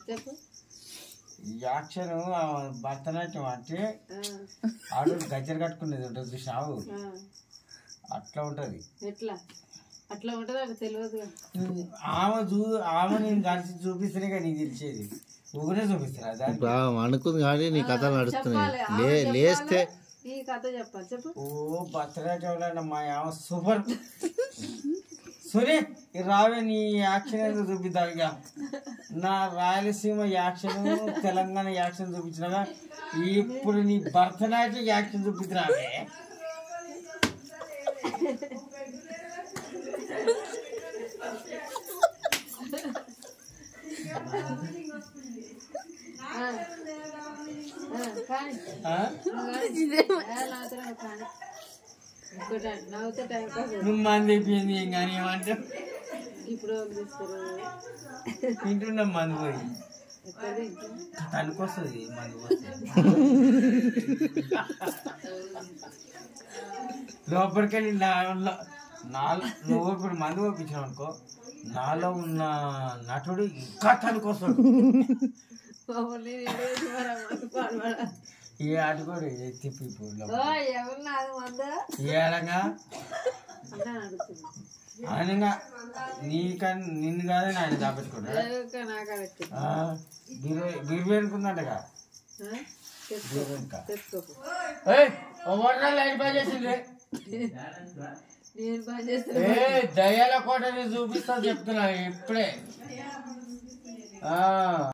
చెప్పు యాక్షన్ భరతనాట్యం అంటే ఆడు గజ్జలు కట్టుకునేది ఉంటుంది చూసావు అట్లా ఉంటది. ఎట్లా అట్లా ఉంటది అది తెలియదుగా. ఆమె నేను కలిసి చూపిస్తేనే కానీ నీకు తెలిసేది. ఊరే చూపిస్తారా అనుకుంది కానీ నీ కథలు నడుస్తున్నాయి. లేస్తే ఈ కథ చెప్పాలి చెప్పు. ఓ భరతనాట్యం మా ఆమె సూపర్. సురే రావే నీ యాక్షన్ ఏదో చూపిద్దాం. ఇక నా రాయలసీమ యాక్షన్ తెలంగాణ యాక్షన్ చూపించినాగా ఇప్పుడు నీ భరతనాట్యం యాక్షన్ చూపించినావే. నువ్వు మంది అయిపోయింది ఏం కానీ ఏమంటావు. ఇప్పుడు తింటున్నాం మంది పోయి తనుకొస్తుంది మంది పోస్తే లోపలికెళ్ళి నువ్వు ఇప్పుడు మంది పంపించావు అనుకో నాలో ఉన్న నటుడు ఇంకా తనుకొస్తాడు. ఏ ఆట కూడా తిప్పి ఏడంగా ఆయనగా నిన్ను కాదని ఆయన దాపెట్టుకున్నాడు. బిర్వేనుకుందంటగా లైట్ బాగా చేసింది. దయ్యాల కోటని చూపిస్తా చెప్తున్నా ఇప్పుడే.